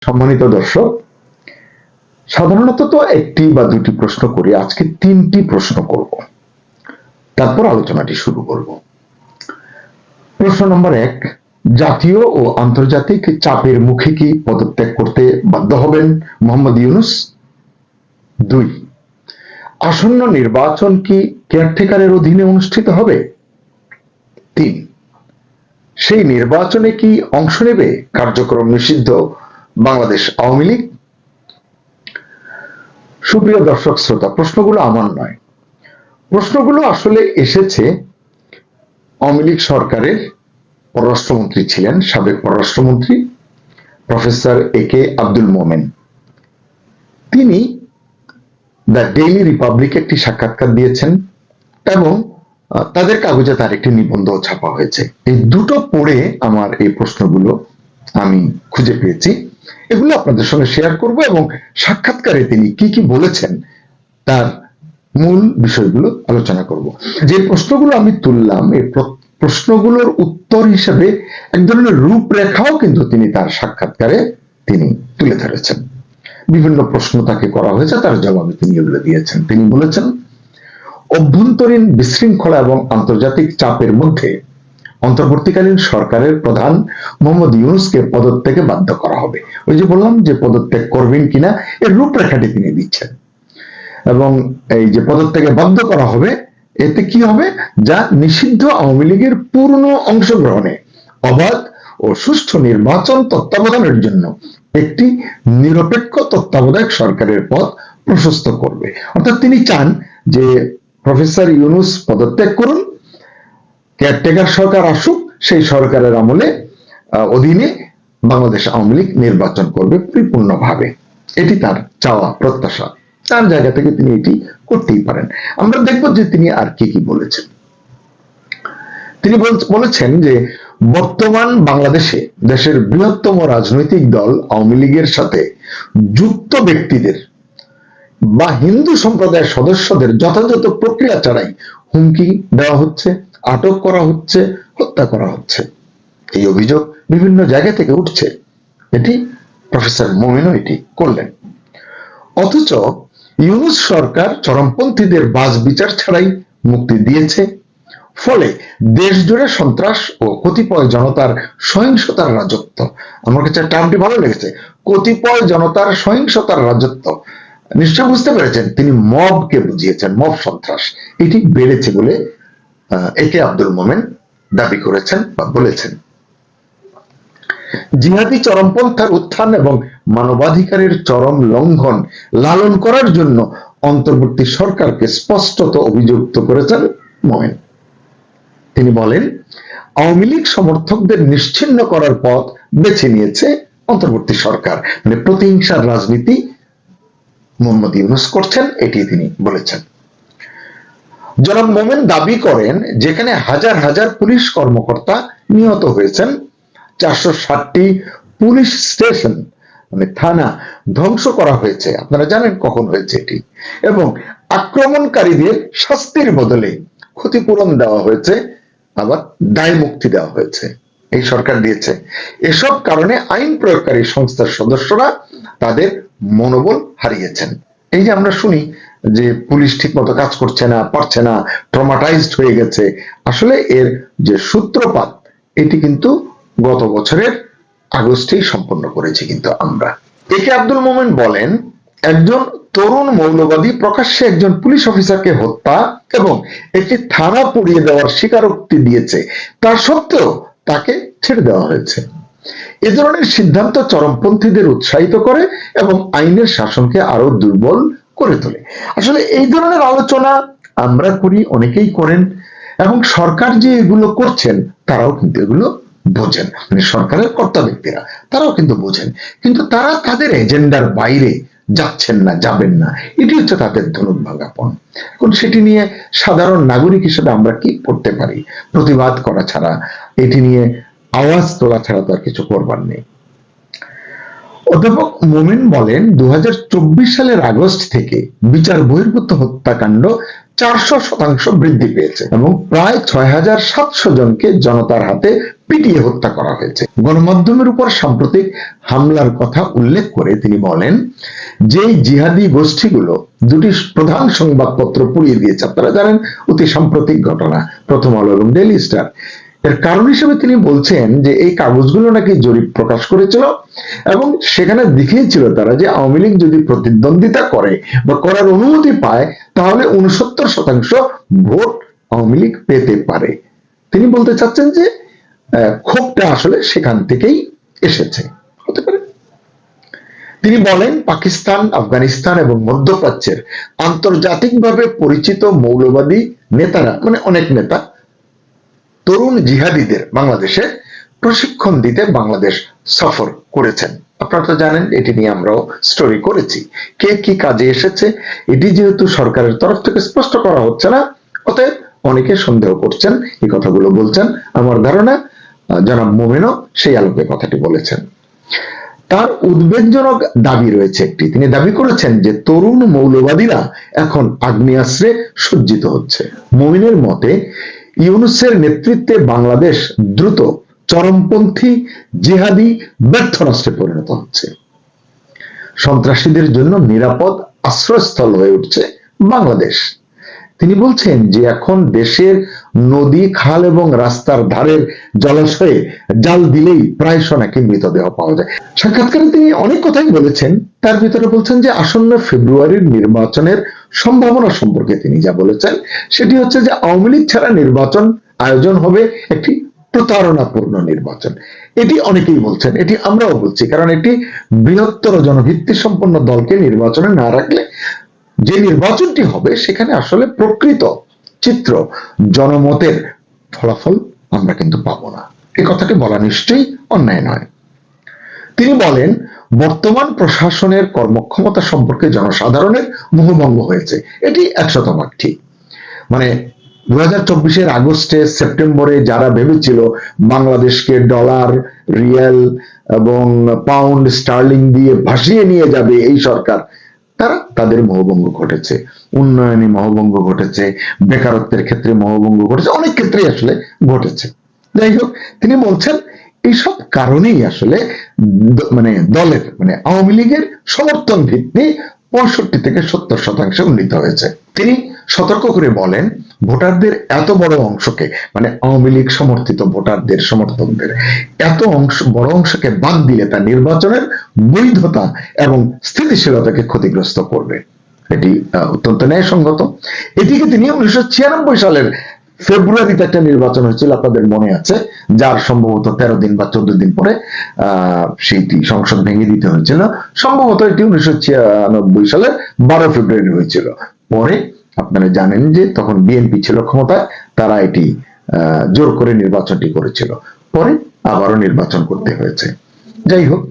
সম্মানিত দর্শক, সাধারণত তো একটি বা দুটি প্রশ্ন করি, আজকে তিনটি প্রশ্ন করব, তারপর আলোচনাটি শুরু করব। প্রশ্ন নম্বর 1, জাতীয় ও আন্তর্জাতিক চাপের মুখে কি পদত্যাগ করতে বাধ্য হবেন মোহাম্মদ ইউনূস? 2, আসন্ন নির্বাচন কি কেয়ারটেকারের অধীনে অনুষ্ঠিত হবে? 3, সেই নির্বাচনে কি অংশ নেবে কার্যক্রম নিষিদ্ধ বাংলাদেশ আওয়ামী লীগ? সুপ্রিয় দর্শক শ্রোতা, প্রশ্নগুলো আমার নয়, প্রশ্নগুলো আসলে এসেছে আওয়ামী লীগ সরকারের পররাষ্ট্রমন্ত্রী ছিলেন সাবেক পররাষ্ট্রমন্ত্রী প্রফেসর একে আব্দুল মোমেন। তিনি দ্য ডেইলি রিপাবলিক একটি সাক্ষাৎকার দিয়েছেন এবং তাদের কাগজে তার একটি নিবন্ধ ছাপা হয়েছে। এই দুটো পড়ে আমার এই প্রশ্নগুলো আমি খুঁজে পেয়েছি, এগুলো আপনাদের সঙ্গে শেয়ার করব এবং সাক্ষাৎকারে তিনি কি কি বলেছেন তার মূল বিষয়গুলো আলোচনা করব। যে প্রশ্নগুলো আমি তুললাম, এই প্রশ্নগুলোর উত্তর হিসেবে এক ধরনের রূপরেখাও কিন্তু তিনি তার সাক্ষাৎকারে তিনি তুলে ধরেছেন। বিভিন্ন প্রশ্ন তাকে করা হয়েছে, তার জবাবে তিনি এগুলো দিয়েছেন। তিনি বলেছেন, অভ্যন্তরীণ বিশৃঙ্খলা এবং আন্তর্জাতিক চাপের মধ্যে অন্তর্বর্তীকালীন সরকারের প্রধান মোহাম্মদ ইউনূসকে পদত্যাগে বাধ্য করা হবে। ওই যে বললাম যে পদত্যাগ করবেন কিনা এর রূপরেখাটি তিনি দিচ্ছেন, এবং এই যে পদত্যাগে বাধ্য করা হবে, এতে কি হবে, যা নিষিদ্ধ আওয়ামী লীগের পূর্ণ অংশগ্রহণে অবাধ ও সুষ্ঠু নির্বাচন তত্ত্বাবধানের জন্য একটি নিরপেক্ষ তত্ত্বাবধায়ক সরকারের পথ প্রশস্ত করবে। অর্থাৎ তিনি চান যে প্রফেসর ইউনূস পদত্যাগ করুন, কেয়ারটেকার সরকার আসুক, সেই সরকারের আমলে অধীনে বাংলাদেশ আওয়ামী লীগ নির্বাচন করবে পরিপূর্ণভাবে। এটি তার চাওয়া প্রত্যাশা, তার জায়গা থেকে তিনি এটি করতেই পারেন। আমরা দেখব যে তিনি আর কি কি বলেছেন। তিনি বলেছেন যে বর্তমান বাংলাদেশে দেশের বৃহত্তম রাজনৈতিক দল আওয়ামী লীগের সাথে যুক্ত ব্যক্তিদের বা হিন্দু সম্প্রদায়ের সদস্যদের যথাযথ প্রক্রিয়া ছাড়াই হুমকি দেওয়া হচ্ছে, আটক করা হচ্ছে, হত্যা করা হচ্ছে। এই অভিযোগ বিভিন্ন জায়গা থেকে উঠছে। এটি প্রফেসর মোমেনও এটি করলেন। অথচ ইউনূস সরকার চরমপন্থীদের বাজ বিচার ছাড়াই মুক্তি দিয়েছে, ফলে দেশ জুড়ে সন্ত্রাস ও কতিপয় জনতার সহিংসতার রাজত্ব, আমার কাছে টার্মটি ভালো লেগেছে, কতিপয় জনতার সহিংসতার রাজত্ব, নিশ্চয় বুঝতে পেরেছেন তিনি মবকে বুঝিয়েছেন, মব সন্ত্রাস, এটি বেড়েছে বলে একে আব্দুল মোমেন দাবি করেছেন বা বলেছেন। জিহাদি চরমপন্থার উত্থান এবং মানবাধিকারের চরম লঙ্ঘন লালন করার জন্য অন্তর্বর্তী সরকারকে স্পষ্টত অভিযুক্ত করেছেন মোমেন। তিনি বলেন, আওয়ামী লীগ সমর্থকদের নিশ্চিহ্ন করার পথ বেছে নিয়েছে অন্তর্বর্তী সরকার, মানে প্রতিহিংসার রাজনীতি মোহাম্মদ ইউনূস করছেন, এটি তিনি বলেছেন। জনাব মোমেন দাবি করেন, যেখানে হাজার হাজার পুলিশ কর্মকর্তা নিহত হয়েছেন, 460টি পুলিশ স্টেশন মানে থানা ধ্বংস করা হয়েছে, আপনারা জানেন কখন হয়েছে এটি, এবং আক্রমণকারীদের শাস্তির বদলে ক্ষতিপূরণ দেওয়া হয়েছে, আবার দায় মুক্তি দেওয়া হয়েছে, এই সরকার দিয়েছে। এসব কারণে আইন প্রয়োগকারী সংস্থার সদস্যরা তাদের মনোবল হারিয়েছেন। এই যে আমরা শুনি যে পুলিশ ঠিক মতো কাজ করছে না, পারছে না, ট্রমাটাইজড হয়ে গেছে, আসলে এর যে সূত্রপাত এটি কিন্তু গত বছরের আগস্টেই সম্পন্ন করেছি কিন্তু আমরা। একে আব্দুল মোমেন বলেন, একজন তরুণ মৌলবাদী প্রকাশ্যে একজন পুলিশ অফিসারকে হত্যা এবং একটি থানা পুড়িয়ে দেওয়ার স্বীকারোক্তি দিয়েছে, তা সত্ত্বেও তাকে ছেড়ে দেওয়া হয়েছে। এ ধরনের সিদ্ধান্ত চরমপন্থীদের উৎসাহিত করে এবং আইনের শাসনকে আরো দুর্বল করে তোলে। আসলে এই ধরনের আলোচনা আমরা করি, অনেকেই করেন, এবং সরকার যে এগুলো করছেন তারাও কিন্তু এগুলো বোঝেন, মানে সরকারের কর্তা ব্যক্তিরা তারাও কিন্তু বোঝেন, কিন্তু তারা তাদের এজেন্ডার বাইরে যাচ্ছেন না, যাবেন না, এটি হচ্ছে তাদের ধনুক ভাঙাপন। এখন সেটি নিয়ে সাধারণ নাগরিক হিসেবে আমরা কি করতে পারি? প্রতিবাদ করা ছাড়া, এটি নিয়ে আওয়াজ তোলা ছাড়া তো আর কিছু করবার নেই। অধ্যাপক মোমেন বলেন 2024 সালের আগস্ট থেকে বিচার বহির্ভূত হত্যাকাণ্ড 400% বৃদ্ধি পেয়েছে এবং প্রায় 6700 জনকে জনতার হাতে পিটিয়ে হত্যা করা হয়েছে। গণমাধ্যমের উপর সাম্প্রতিক হামলার কথা উল্লেখ করে তিনি বলেন যে জিহাদি গোষ্ঠীগুলো দুটি প্রধান সংবাদপত্র পুড়িয়ে দিয়েছে, আপনারা জানেন অতি সাম্প্রতিক ঘটনা, প্রথম আলো এবং ডেইলি স্টার। এর কারণ হিসেবে তিনি বলছেন যে এই কাগজগুলো নাকি জরিপ প্রকাশ করেছিল এবং সেখানে দেখিয়েছিল তারা যে আওয়ামী লীগ যদি প্রতিদ্বন্দ্বিতা করে বা করার অনুমতি পায় তাহলে 69% ভোট আওয়ামী লীগ পেতে পারে। তিনি বলতে চাচ্ছেন যে ক্ষোভটা আসলে সেখান থেকেই এসেছে, হতে পারে। তিনি বলেন পাকিস্তান, আফগানিস্তান এবং মধ্যপ্রাচ্যের আন্তর্জাতিকভাবে পরিচিত মৌলবাদী নেতারা, মানে অনেক নেতা, তরুণ জিহাদিদের বাংলাদেশে প্রশিক্ষণ দিতে বাংলাদেশ সফর করেছেন। আপনারা তো জানেন, এটি নিয়ে আমরাও স্টোরি করেছি। কে কি কাজে এসেছে এটি যেহেতু সরকারের তরফ থেকে স্পষ্ট করা হচ্ছে না, অতএব অনেকে সন্দেহ করছেন, এই কথাগুলো বলছেন। আমার ধারণা জনাব মোমেনও সেই আলোকে কথাটি বলেছেন। তার উদ্বেগজনক দাবি রয়েছে একটি, তিনি দাবি করেছেন যে তরুণ মৌলবাদীরা এখন আগ্নেয়াস্ত্রে সজ্জিত হচ্ছে। মোমিনের মতে ইউনূসের নেতৃত্বে বাংলাদেশ দ্রুত চরমপন্থী জিহাদি ব্যর্থ রাষ্ট্রে পরিণত হচ্ছে। সন্ত্রাসীদের জন্য নিরাপদ আশ্রয়স্থল হয়ে উঠছে বাংলাদেশ। তিনি বলছেন যে এখন দেশের নদী, খাল এবং রাস্তার ধারের জলাশয়ে জাল দিলেই প্রায়শ নাকি মৃতদেহ পাওয়া যায়। সাক্ষাৎকারে তিনি অনেক কথাই বলেছেন, তার ভিতরে বলছেন যে আসন্ন ফেব্রুয়ারির নির্বাচনের সম্ভাবনা সম্পর্কে তিনি যা বলেছেন সেটি হচ্ছে যে আওয়ামী লীগ ছাড়া নির্বাচন আয়োজন হবে একটি প্রতারণাপূর্ণ নির্বাচন। এটি অনেকেই বলছেন, এটি আমরাও বলছি, কারণ এটি বৃহত্তর জনভিত্তি সম্পন্ন দলকে নির্বাচনে না রাখলে যে নির্বাচনটি হবে সেখানে আসলে প্রকৃত চিত্র, জনমতের ফলাফল আমরা কিন্তু পাবো না। এই কথাটি বলা নিশ্চয়ই অন্যায় নয়। তিনি বলেন বর্তমান প্রশাসনের কর্মক্ষমতা সম্পর্কে জনসাধারণের মোহভঙ্গ হয়েছে, এটি 100% ঠিক। মানে 2024 আগস্টে, সেপ্টেম্বরে যারা ভেবেছিল বাংলাদেশকে ডলার, রিয়াল এবং পাউন্ড স্টার্লিং দিয়ে ভাসিয়ে নিয়ে যাবে এই সরকার, তাদের মোহভঙ্গ ঘটেছে। উন্নয়নে মোহভঙ্গ ঘটেছে, বেকারত্বের ক্ষেত্রে মোহভঙ্গ ঘটেছে, অনেক ক্ষেত্রেই আসলে ঘটেছে। যাই হোক, তিনি বলছেন এইসব কারণেই আসলে মানে দলের, মানে আওয়ামী লীগের সমর্থন ভিত্তি 65 থেকে 70% উন্নীত হয়েছে। তিনি সতর্ক করে বলেন ভোটারদের এত বড় অংশকে, মানে আওয়ামী লীগ সমর্থিত ভোটারদের, সমর্থকদের এত বড় অংশকে বাদ দিলে তা নির্বাচনের বৈধতা এবং স্থিতিশীলতাকে ক্ষতিগ্রস্ত করবে। এটি অত্যন্ত ন্যায়সঙ্গত। এটিকে তিনি 1996 সালের ফেব্রুয়ারিতে একটা নির্বাচন হয়েছিল, আপনাদের মনে আছে, যার সম্ভবত 13 দিন বা 14 দিন পরে সেইটি সংসদ ভেঙে দিতে হয়েছিল। সম্ভবত এটি 1996 সালের 12 ফেব্রুয়ারি হয়েছিল। পরে আপনারা জানেন যে তখন বিএনপি ছিল ক্ষমতায়, তারা এটি জোর করে নির্বাচনটি করেছিল, পরে আবারও নির্বাচন করতে হয়েছে। যাই হোক,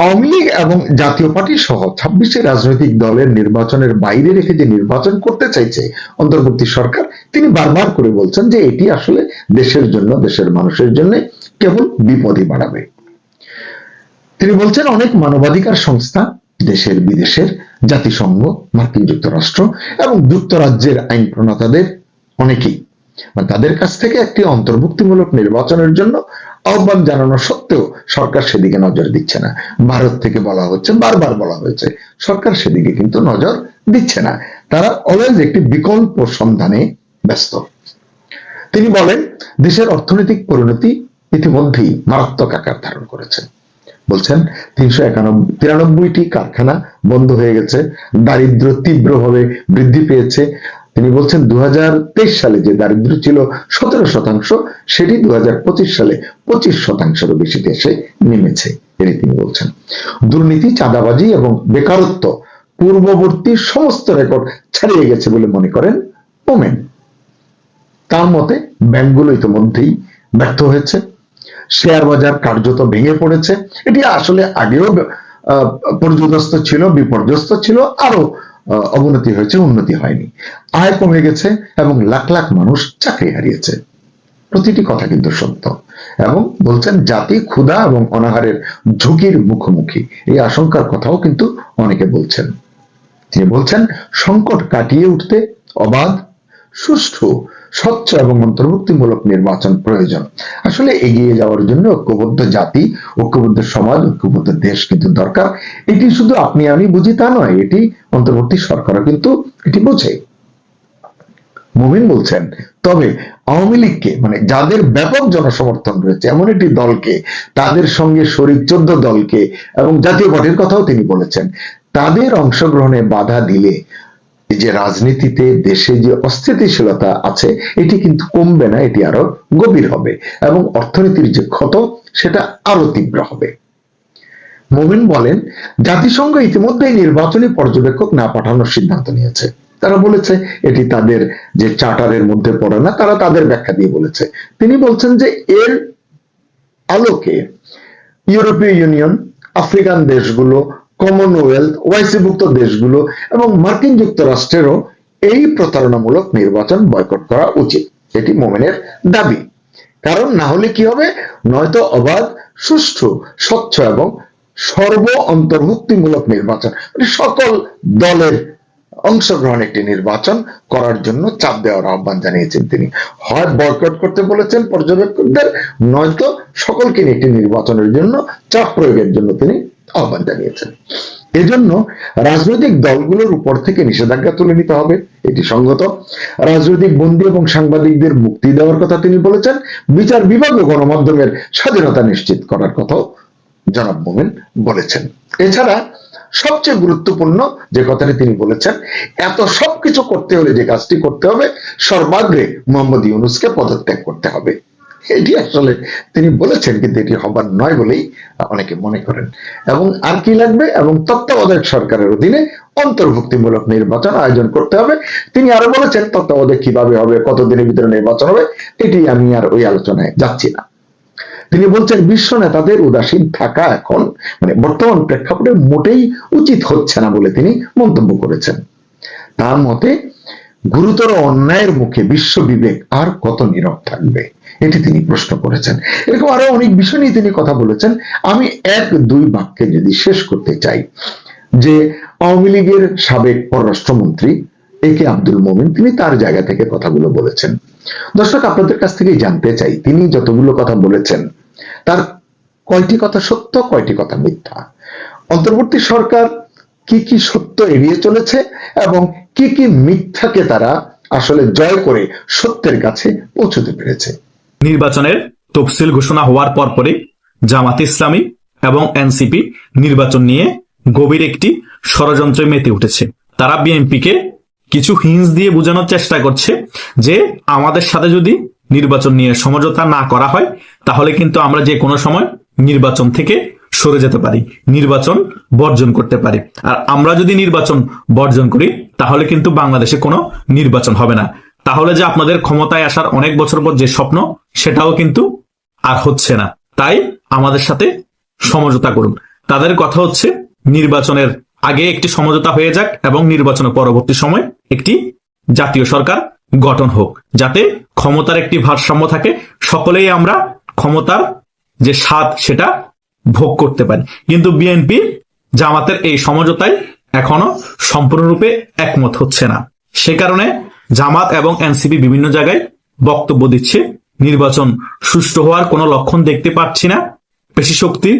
আওয়ামী লীগ এবং জাতীয় পার্টি সহ 26 রাজনৈতিক দলের নির্বাচনের বাইরে রেখে যে নির্বাচন করতে চাইছে অন্তর্বর্তী সরকার, তিনি বারবার করে বলছেন যে এটি আসলে দেশের জন্য, দেশের মানুষের জন্য কেবল বিপদই বাড়াবে। তিনি বলছেন অনেক মানবাধিকার সংস্থা, দেশের বিদেশের, জাতিসংঘ, মার্কিন যুক্তরাষ্ট্র এবং যুক্তরাজ্যের আইন প্রণেতাদের অনেকেই তাদের কাছ থেকে একটি অন্তর্ভুক্তিমূলক নির্বাচনের জন্য আহ্বান জানানো সত্ত্বেও সরকার সেদিকে নজর দিচ্ছে না। ভারত থেকে বলা হচ্ছে, বারবার বলা হয়েছে, সরকার সেদিকে কিন্তু নজর দিচ্ছে না। তারা অলওয়েজ একটি বিকল্প সন্ধানে ব্যস্ত। তিনি বলেন দেশের অর্থনৈতিক পরিণতি ইতিমধ্যেই মারাত্মক আকার ধারণ করেছে। বলছেন 393টি কারখানা বন্ধ হয়ে গেছে, দারিদ্র তীব্রভাবে বৃদ্ধি পেয়েছে। তিনি বলছেন 2023 সালে যে দারিদ্র ছিল 17%, সেটি 2025 সালে 25%-এরও বেশি দেশে নেমেছে, এটি তিনি বলছেন। দুর্নীতি, চাঁদাবাজি এবং বেকারত্ব পূর্ববর্তী সমস্ত রেকর্ড ছাড়িয়ে গেছে বলে মনে করেন মোমেন। তার মতে ব্যাংকগুলো ইতিমধ্যেই ব্যর্থ হয়েছে, শেয়ার বাজার কার্যত ভেঙে পড়েছে। এটি আসলে আগেও পর্যদস্ত ছিল, বিপর্যস্ত ছিল, আরো অবনতি হয়েছে, উন্নতি হয়নি। আয় কমে গেছে এবং লাখ লাখ মানুষ চাকরি হারিয়েছে। প্রতিটি কথা কিন্তু সত্য এবং বলছেন জাতি ক্ষুধা এবং অনাহারের ঝুঁকির মুখোমুখি, এই আশঙ্কার কথাও কিন্তু অনেকে বলছেন। তিনি বলছেন সংকট কাটিয়ে উঠতে অবাধ, সুষ্ঠু, স্বচ্ছ এবং অন্তর্ভুক্তিমূলক নির্বাচন প্রয়োজন। আসলে এগিয়ে যাওয়ার জন্য ঐক্যবদ্ধ জাতি, ঐক্যবদ্ধ সমাজ, ঐক্যবদ্ধ দেশ কিন্তু দরকার। এটি শুধু আপনি আমি বুঝি তা নয়, এটি অন্তর্বর্তী সরকারও কিন্তু এটি বোঝে। মুমিন বলছেন তবে আওয়ামী লীগকে, মানে যাদের ব্যাপক জনসমর্থন রয়েছে এমন একটি দলকে, তাদের সঙ্গে শরিক 14 দলকে এবং জাতীয় পার্টির কথাও তিনি বলেছেন, তাদের অংশগ্রহণে বাধা দিলে যে রাজনীতিতে দেশে যে অস্থিতিশীলতা আছে এটি কিন্তু কমবে না, এটি আরো গভীর হবে এবং অর্থনীতির যে ক্ষত সেটা আরো তীব্র হবে। মুমিন বলেন জাতিসংঘ ইতিমধ্যেই নির্বাচনী পর্যবেক্ষক না পাঠানোর সিদ্ধান্ত নিয়েছে। তারা বলেছে এটি তাদের যে চার্টারের মধ্যে পড়ে না, তারা তাদের ব্যাখ্যা দিয়ে বলেছে। তিনি বলছেন যে এর আলোকে ইউরোপীয় ইউনিয়ন, আফ্রিকান দেশগুলো, কমনওয়েলথ, ওআইসিভুক্ত দেশগুলো এবং মার্কিন যুক্তরাষ্ট্রেরও এই প্রতারণামূলক নির্বাচন বয়কট করা উচিত, এটি মোমেনের দাবি। কারণ না হলে কি হবে, নয়তো অবাধ, সুষ্ঠু, স্বচ্ছ এবং সর্ব অন্তর্ভুক্তিমূলক নির্বাচন, মানে সকল দলের অংশগ্রহণ একটি নির্বাচন করার জন্য চাপ দেওয়ার আহ্বান জানিয়েছেন তিনি। হয় বয়কট করতে বলেছেন পর্যবেক্ষকদের, নয়তো সকলকে নিয়ে একটি নির্বাচনের জন্য চাপ প্রয়োগের জন্য তিনি আহ্বান জানিয়েছেন। এজন্য রাজনৈতিক দলগুলোর উপর থেকে নিষেধাজ্ঞা তুলে নিতে হবে, এটি সঙ্গত। রাজনৈতিক বন্দী এবং সাংবাদিকদের মুক্তি দেওয়ার কথা তিনি বলেছেন। বিচার বিভাগ ও গণমাধ্যমের স্বাধীনতা নিশ্চিত করার কথাও জনাব মোমেন বলেছেন। এছাড়া সবচেয়ে গুরুত্বপূর্ণ যে কথাটি তিনি বলেছেন, এত সবকিছু করতে হলে যে কাজটি করতে হবে, সর্বাগ্রে মোহাম্মদ ইউনূসকে পদত্যাগ করতে হবে। এটি আসলে তিনি বলেছেন, কিন্তু এটি হবার নয় বলেই অনেকে মনে করেন। এবং আর কি লাগবে, এবং তত্ত্বাবধায়ক সরকারের অধীনে অন্তর্ভুক্তিমূলক নির্বাচন আয়োজন করতে হবে। তিনি আরো বলেছেন তত্ত্বাবধায়ক কিভাবে হবে, কতদিনের ভিতরে নির্বাচন হবে, এটি আমি আর ওই আলোচনায় যাচ্ছি না। তিনি বলছেন বিশ্ব নেতাদের উদাসীন থাকা এখন, মানে বর্তমান প্রেক্ষাপটে মোটেই উচিত হচ্ছে না বলে তিনি মন্তব্য করেছেন। তার মতে গুরুতর অন্যায়ের মুখে বিশ্ব বিবেক আর কত নীরব থাকবে, এটি তিনি প্রশ্ন করেছেন। এরকম আরো অনেক বিষয় নিয়ে তিনি কথা বলেছেন। আমি 1-2 বাক্যে যদি শেষ করতে চাই, যে আওয়ামী লীগের সাবেক পররাষ্ট্রমন্ত্রী একে আব্দুল মোমিন, তিনি তার জায়গা থেকে কথাগুলো বলেছেন। দর্শক, আপনাদের কাছ থেকেই জানতে চাই, তিনি যতগুলো কথা বলেছেন তার কয়টি কথা সত্য, কয়টি কথা মিথ্যা? অন্তর্বর্তী সরকার কি কি সত্য এড়িয়ে চলেছে এবং কি কি মিথ্যাকে তারা আসলে জয় করে সত্যের কাছে পৌঁছতে পেরেছে? নির্বাচনের তফসিল ঘোষণা হওয়ার পরপরই জামাত ইসলামী এবং এনসিপি নির্বাচন নিয়ে গভীর একটি ষড়যন্ত্রে মেতে উঠেছে। তারা বিএনপিকে কিছু হিন্স দিয়ে বোঝানোর চেষ্টা করছে যে আমাদের সাথে যদি নির্বাচন নিয়ে সমঝোতা না করা হয় তাহলে কিন্তু আমরা যে কোনো সময় নির্বাচন থেকে সরে যেতে পারি, নির্বাচন বর্জন করতে পারি। আর আমরা যদি নির্বাচন বর্জন করি তাহলে কিন্তু বাংলাদেশে কোনো নির্বাচন হবে না। তাহলে যে আপনাদের ক্ষমতায় আসার অনেক বছর পর যে স্বপ্ন, সেটাও কিন্তু আর হচ্ছে না। তাই আমাদের সাথে সমঝোতা করুন। তাদের কথা হচ্ছে নির্বাচনের আগে একটি সমঝোতা হয়ে যাক এবং নির্বাচনের পরবর্তী সময় একটি জাতীয় সরকার গঠন হোক, যাতে ক্ষমতার একটি ভারসাম্য থাকে, সকলেই আমরা ক্ষমতার যে স্বাদ সেটা ভোগ করতে পারি। কিন্তু বিএনপি জামাতের এই সমঝোতায় এখনো সম্পূর্ণরূপে একমত হচ্ছে না। সে কারণে জামাত এবং এনসিপি বিভিন্ন জায়গায় বক্তব্য দিচ্ছে, নির্বাচন সুষ্ঠু হওয়ার কোনো লক্ষণ দেখতে পাচ্ছি না, পেশি শক্তি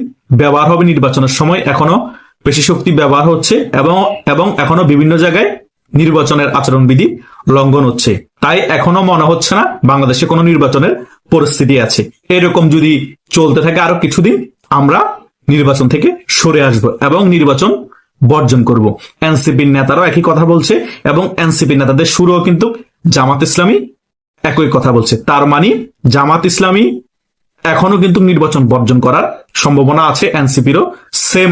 ব্যবহার হবে নির্বাচনের সময়, এখনো পেশি শক্তি ব্যবহার হচ্ছে এবং এখনো বিভিন্ন জায়গায় নির্বাচনের আচরণবিধি লঙ্ঘন হচ্ছে। তাই এখনো মনে হচ্ছে না বাংলাদেশে কোনো নির্বাচনের পরিস্থিতি আছে। এরকম যদি চলতে থাকে আরো কিছুদিন, আমরা নির্বাচন থেকে সরে আসব এবং নির্বাচন বর্জন করব। এনসিপির নেতারাও একই কথা বলছে এবং এনসিপির নেতাদের সুরও কিন্তু জামাত ইসলামী একই কথা বলছে। তার মানে জামাত ইসলামী এখনো কিন্তু নির্বাচন বর্জন করার সম্ভাবনা আছে, এনসিপিরও সেম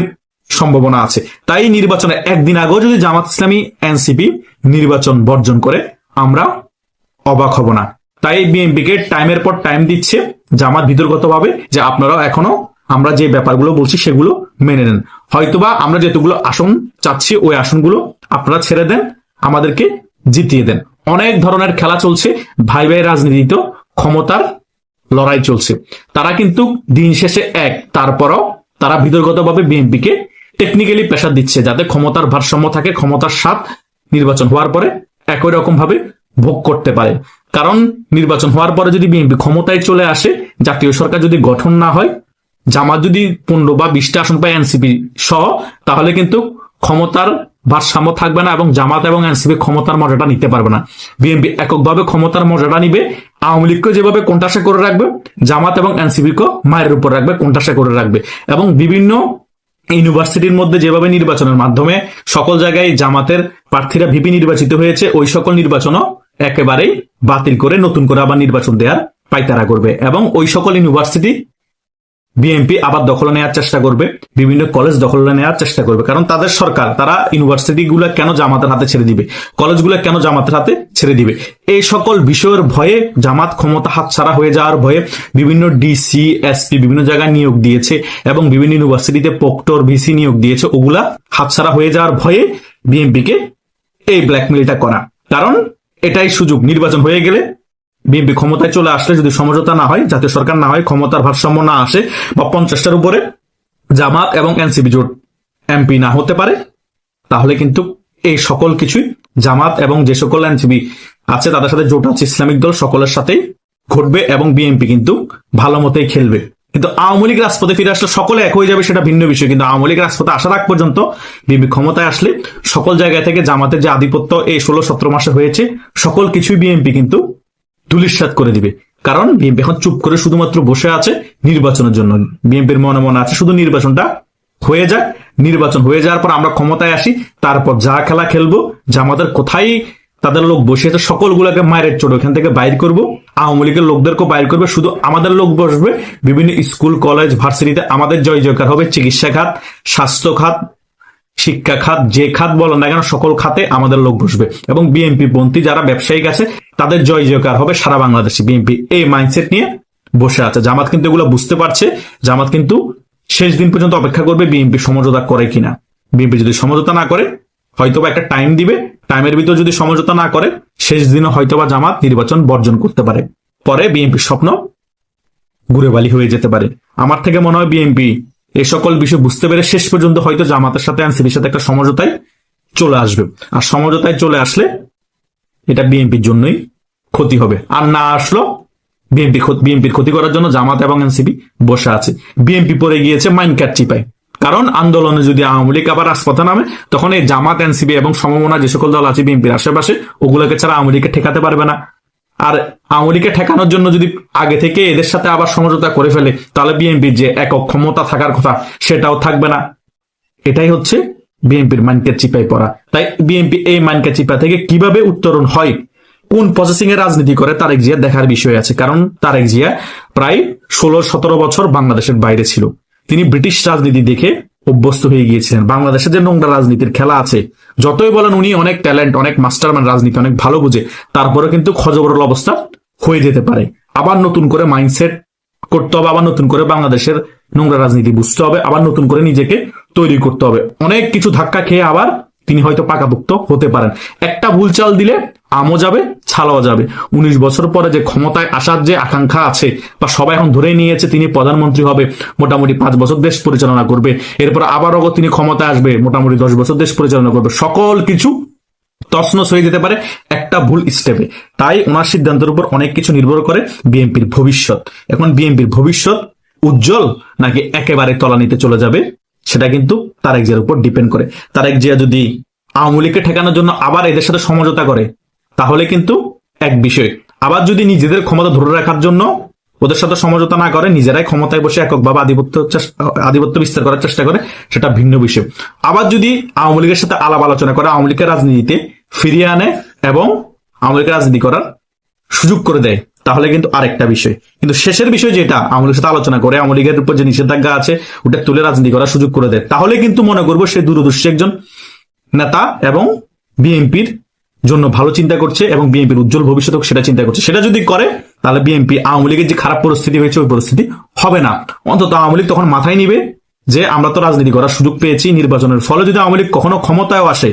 সম্ভাবনা আছে। তাই নির্বাচনের একদিন আগেও যদি জামাত ইসলামী এনসিপি নির্বাচন বর্জন করে আমরা অবাক হব না। তাই বিএনপিকে টাইমের পর টাইম দিচ্ছে জামাত ভিতরগতভাবে যে আপনারাও এখনো আমরা যে ব্যাপারগুলো বলছি সেগুলো মেনে নেন। হয়তোবা আমরা যেতগুলো আসন চাচ্ছি ওই আসনগুলো আপনারা ছেড়ে দেন, আমাদেরকে জিতিয়ে দেন। অনেক ধরনের খেলা চলছে ভাই ভাই রাজনীতি, তো ক্ষমতার লড়াই চলছে। তারা কিন্তু দিন শেষে এক, তারপরও তারা বিতর্কতভাবে বিএনপিকে টেকনিক্যালি প্রেসার দিচ্ছে যাতে ক্ষমতার ভারসাম্য থাকে, ক্ষমতার স্বাদ নির্বাচন হওয়ার পরে একই রকম ভাবে ভোগ করতে পারে। কারণ নির্বাচন হওয়ার পরে যদি বিএনপি ক্ষমতায় চলে আসে, জাতীয় সরকার যদি গঠন না হয়, জামাত যদি 15 বা 20টা আসন পায় এনসিপি সহ, তাহলে কিন্তু ক্ষমতার ভারসাম্য থাকবে না এবং জামাত এবং এনসিপি ক্ষমতার মর্যাদা নিতে পারবে না। বিএনপি এককভাবে ক্ষমতার মর্যাদা নিবে, আওয়ামী লীগকে যেভাবে কোণঠাসা করে রাখবে, জামাত এবং এনসিপিকে মায়ের উপর রাখবে, কোণঠাসা করে রাখবে। এবং বিভিন্ন ইউনিভার্সিটির মধ্যে যেভাবে নির্বাচনের মাধ্যমে সকল জায়গায় জামাতের প্রার্থীরা ভিপি নির্বাচিত হয়েছে, ওই সকল নির্বাচনও একেবারেই বাতিল করে নতুন করে আবার নির্বাচন দেওয়ার পায়তারা করবে এবং ওই সকল ইউনিভার্সিটি বিএনপি আবার দখলে নেওয়ার চেষ্টা করবে, বিভিন্ন কলেজ দখলে নেওয়ার চেষ্টা করবে। কারণ তাদের সরকার, তারা ইউনিভার্সিটি গুলা কেন জামাতের হাতে ছেড়ে দিবে, কলেজগুলো কেন জামাতের হাতে ছেড়ে দিবে? এই সকল বিষয়ের ভয়ে, জামাত ক্ষমতা হাতছাড়া হয়ে যাওয়ার ভয়ে বিভিন্ন ডিসি, এসপি বিভিন্ন জায়গায় নিয়োগ দিয়েছে এবং বিভিন্ন ইউনিভার্সিটিতে প্রক্টর, ভিসি নিয়োগ দিয়েছে। ওগুলা হাতছাড়া হয়ে যাওয়ার ভয়ে বিএনপিকে এই ব্ল্যাকমেলটা করা। কারণ এটাই সুযোগ, নির্বাচন হয়ে গেলে বিএনপি ক্ষমতায় চলে আসলে যদি সমঝোতা না হয়, জাতীয় সরকার না হয়, ক্ষমতার ভারসাম্য না আসে বা 50টার উপরে জামাত এবং এনসিপি জোট এমপি না হতে পারে, তাহলে কিন্তু এই সকল কিছুই জামাত এবং যে সকল এনসিপি আছে তাদের সাথে জোট আছে ইসলামিক দল, সকলের সাথেই ঘটবে এবং বিএনপি কিন্তু ভালো মতোই খেলবে। কিন্তু আওয়ামী লীগ রাজপথে ফিরে আসলে সকলে এক হয়ে যাবে, সেটা ভিন্ন বিষয়। কিন্তু আওয়ামী লীগ রাজপথে আসার আগ পর্যন্ত বিএনপি ক্ষমতায় আসলে সকল জায়গা থেকে জামাতের যে আধিপত্য এই 16-17 মাসে হয়েছে, সকল কিছুই বিএনপি কিন্তু ধূলিসাৎ করে দিবে। কারণ বিএনপি এখন চুপ করে শুধুমাত্র বসে আছে নির্বাচনের জন্য। বিএনপির মনে মনে আছে শুধু নির্বাচনটা হয়ে যাক, নির্বাচন হয়ে যাওয়ার পর আমরা ক্ষমতায় আসি, তারপর যা খেলা খেলবো, জামাতের কোথায় তাদের লোক বসে আছে সকলগুলোকে মায়ের চোট ওখান থেকে বাইর করব, আওয়ামী লীগের লোকদেরকে বাইর করবে, শুধু আমাদের লোক বসবে বিভিন্ন স্কুল, কলেজ, ভার্সিটিতে। আমাদের জয় জয়কার হবে চিকিৎসা খাত, স্বাস্থ্য খাত, শিক্ষা খাত, যে খাত বলেন না কেন সকল খাতে আমাদের লোক বসবে এবং বিএনপি পন্থী যারা ব্যবসায়িক আছে তাদের জয় জয়কার হবে সারা বাংলাদেশে। বিএনপি এই মাইন্ডসেট নিয়ে বসে আছে। জামাত কিন্তু এগুলো বুঝতে পারছে। জামাত কিন্তু শেষ দিন পর্যন্ত অপেক্ষা করবে বিএনপি সমঝোতা করে কিনা। বিএনপি যদি সমঝোতা না করে হয়তোবা একটা টাইম দিবে, টাইমের ভিতর যদি সমঝোতা না করে শেষ দিনও হয়তোবা জামাত নির্বাচন বর্জন করতে পারে। পরে বিএনপির স্বপ্ন ঘুরে বালি হয়ে যেতে পারে। আমার থেকে মনে হয় বিএনপি এই সকল বিষয় বুঝতে পেরে শেষ পর্যন্ত হয়তো জামাতের সাথে এনসিপির সাথে একটা সমঝোতায় চলে আসবে। আর সমঝোতায় চলে আসলে এটা বিএনপির জন্যই ক্ষতি হবে, আর না আসলো বিএনপির ক্ষতি করার জন্য জামাত এবং এনসিপি বসে আছে। বিএনপি পড়ে গিয়েছে মাইনকাট চিপায়। কারণ আন্দোলনে যদি আওয়ামী লীগ আবার রাজপথে নামে, তখন এই জামাত, এনসিপি এবং সমমনা যে সকল দল আছে বিএনপির আশেপাশে, ওগুলোকে ছাড়া আওয়ামী লীগকে ঠেকাতে পারবে না। আর আওয়ামী লীগকে ঠেকানোর জন্য যদি আগে থেকে এদের সাথে আবার সমঝোতা করে ফেলে, তাহলে বিএনপির যে একক ক্ষমতা থাকার কথা সেটাও থাকবে না। এটাই হচ্ছে বিএনপির মাইনকাট চিপায় পড়া। তাই বিএনপি এই মাইনকাট চিপা থেকে কিভাবে উত্তরণ হয়, কোন প্রসেসিং এ রাজনীতি করে তারেক জিয়া দেখার বিষয় আছে। কারণ তারেক জিয়া প্রায় 16-17 বছর বাংলাদেশের বাইরে ছিল। তিনি ব্রিটিশ রাজনীতি দেখে অভ্যস্ত হয়ে গিয়েছিলেন। বাংলাদেশে যে নোংরা রাজনীতির খেলা আছে, যতই বলেন উনি অনেক ট্যালেন্ট, অনেক মাস্টারম্যান, রাজনীতি অনেক ভালো বুঝে, তারপরে কিন্তু খজবরল অবস্থা হয়ে যেতে পারে। আবার নতুন করে মাইন্ডসেট করতে হবে, আবার নতুন করে বাংলাদেশের নোংরা রাজনীতি বুঝতে হবে, আবার নতুন করে নিজেকে তৈরি করতে হবে। অনেক কিছু ধাক্কা খেয়ে আবার তিনি হয়তো পাকাপোক্ত হতে পারেন। একটা ভুল চাল দিলে আমও যাবে, ছালাও যাবে। 19 বছর পরে যে ক্ষমতায় আসার যে আকাঙ্ক্ষা আছে বা সবাই এখন ধরেই নিয়েছে তিনি প্রধানমন্ত্রী হবে, মোটামুটি 5 বছর দেশ পরিচালনা করবে, এরপর আবারও তিনি ক্ষমতায় আসবে, মোটামুটি 10 বছর দেশ পরিচালনা করবে, সকল কিছু তছনছ হয়ে যেতে পারে একটা ভুল স্টেপে। তাই ওনার সিদ্ধান্তের উপর অনেক কিছু নির্ভর করে বিএনপির ভবিষ্যৎ। এখন বিএনপির ভবিষ্যৎ উজ্জ্বল নাকি একেবারে তলানিতে চলে যাবে, সেটা কিন্তু তারেক জিয়ার উপর ডিপেন্ড করে। তারেক জিয়া যদি আওয়ামী লীগকে ঠেকানোর জন্য আবার এদের সাথে সমঝোতা করে, তাহলে কিন্তু এক বিষয়। আবার যদি নিজেদের ক্ষমতা ধরে রাখার জন্য ওদের সাথে সমঝোতা না করে, নিজেরাই ক্ষমতায় বসে এককভাবে আধিপত্য বিস্তার করার চেষ্টা করে, সেটা ভিন্ন বিষয়। আবার যদি আওয়ামী লীগের সাথে আলাপ আলোচনা করে, আওয়ামী লীগের রাজনীতিতে ফিরিয়ে আনে এবং আওয়ামী লীগের রাজনীতি করার সুযোগ করে দেয়, তাহলে কিন্তু আরেকটা বিষয়। কিন্তু শেষের বিষয় যেটা, আওয়ামী লীগের সাথে আলোচনা করে আওয়ামী লীগের উপর যে নিষেধাজ্ঞা আছে ওটা তুলে রাজনীতি করার সুযোগ করে দেয়, তাহলে কিন্তু মনে করবো সে দূরদর্শী একজন নেতা এবং বিএনপির জন্য ভালো চিন্তা করছে এবং বিএনপির উজ্জ্বল ভবিষ্যৎ সেটা চিন্তা করছে। সেটা যদি করে তাহলে বিএনপি আওয়ামী লীগের যে খারাপ পরিস্থিতি হয়েছে ওই পরিস্থিতি হবে না। অন্তত আওয়ামী লীগ তখন মাথায় নিবে যে আমরা তো রাজনীতি করার সুযোগ পেয়েছি, নির্বাচনের ফলে যদি আওয়ামী লীগ কখনো ক্ষমতায় আসে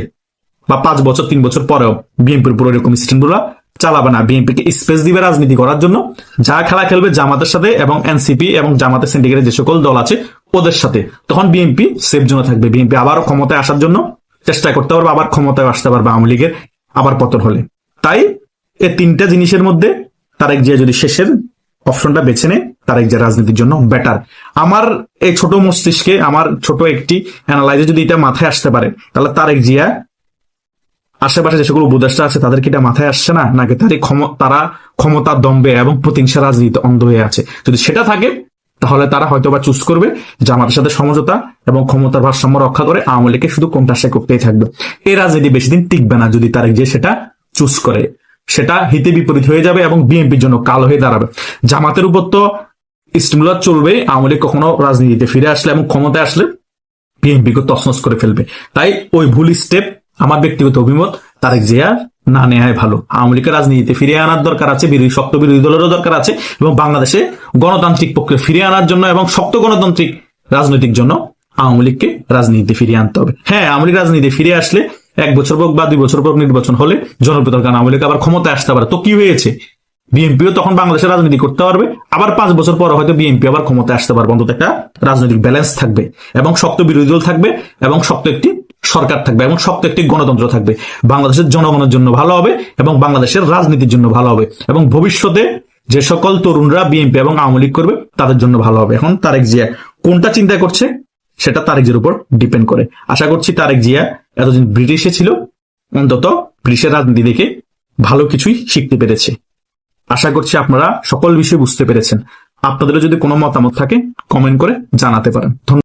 বা 5 বছর 3 বছর পরেও বিএনপির উপর এরকম স্ট্যান্ডগুলা চালাবে না, বিএনপিকে স্পেস দিবে রাজনীতি করার জন্য। যা খেলা খেলবে জামাতের সাথে এবং এনসিপি এবং জামাতের সিন্ডিকেটের যে সকল দল আছে ওদের সাথে, তখন বিএনপি সেফ জোনে থাকবে। বিএনপি আবার ক্ষমতায় আসার জন্য চেষ্টা করতে পারবে, আবার ক্ষমতায় আসতে পারবে আওয়ামী লীগের আবার পতন হলে। তাই এই তিনটা জিনিসের মধ্যে তারেক জিয়া যদি শেষের অপশনটা বেছে নেয়, তারেক জিয়া রাজনীতির জন্য বেটার। আমার এই ছোট মস্তিষ্কে, আমার ছোট একটি অ্যানালাইজে যদি এটা মাথায় আসতে পারে, তাহলে তারেক জিয়া আশেপাশে যে সকল উপদেষ্টা আছে তাদের কি এটা মাথায় আসছে না, নাকি তারা ক্ষমতার দম্বে এবং প্রতিহিংসা রাজনীতি অন্ধ হয়ে আছে? যদি সেটা থাকে তাহলে তারা হয়তোবা চুজ করবে জামাতের সাথে সমঝোতা এবং ক্ষমতার ভারসাম্য রক্ষা করে আওয়ামী লীগকে শুধু কোণঠাসা করতেই থাকবে। এই রাজনীতি বেশি দিন টিকবে না যদি তারেক জিয়া সেটা চুজ করে। সেটা হিতে বিপরীত হয়ে যাবে এবং বিএনপির জন্য কালো হয়ে দাঁড়াবে। জামাতের উপর তো স্টিমুলার চলবে, আওয়ামী লীগ কখনো রাজনীতিতে ফিরে আসলে এবং ক্ষমতায় আসলে বিএনপিকে তছনছ করে ফেলবে। তাই ওই ভুল স্টেপ আমার ব্যক্তিগত অভিমত তারেক জিয়া না নেওয়াই ভালো। আওয়ামী লীগের রাজনীতিতে ফিরিয়ে আনার দরকার আছে, শক্ত বিরোধী দলেরও দরকার আছে, এবং বাংলাদেশে গণতান্ত্রিক প্রক্রিয়া ফিরিয়ে আনার জন্য এবং শক্ত গণতান্ত্রিক রাজনৈতিক জন্য আওয়ামী লীগকে রাজনীতিতে ফিরিয়ে আনতে হবে। হ্যাঁ, আওয়ামী লীগ রাজনীতি ফিরে আসলে 1 বছর পর বা 2 বছর পর নির্বাচন হলে জনপ্রিয়তার কারণে আওয়ামী লীগ আবার ক্ষমতায় আসতে পারে। তো কি হয়েছে? বিএনপিও তখন বাংলাদেশের রাজনীতি করতে পারবে, আবার 5 বছর পর হয়তো বিএনপি আবার ক্ষমতায় আসতে পারবে। অন্তত একটা রাজনৈতিক ব্যালেন্স থাকবে এবং শক্ত বিরোধী দল থাকবে এবং শক্ত একটি সরকার থাকবে এবং শক্ত একটি গণতন্ত্র থাকবে। বাংলাদেশের জনগণের জন্য ভালো হবে এবং বাংলাদেশের রাজনীতির জন্য ভালো হবে এবং ভবিষ্যতে যে সকল তরুণরা বিএনপি এবং আওয়ামী লীগ করবে তাদের জন্য ভালো হবে। এখন তারেক জিয়া কোনটা চিন্তা করছে সেটা তারেক জিয়ার উপর ডিপেন্ড করে। আশা করছি তারেক জিয়া এতদিন ব্রিটিশে ছিল, অন্তত ব্রিটিশের রাজনীতি দেখে ভালো কিছুই শিখতে পেরেছে। আশা করছি আপনারা সকল বিষয় বুঝতে পেরেছেন। আপনাদেরও যদি কোনো মতামত থাকে কমেন্ট করে জানাতে পারেন। ধন্যবাদ।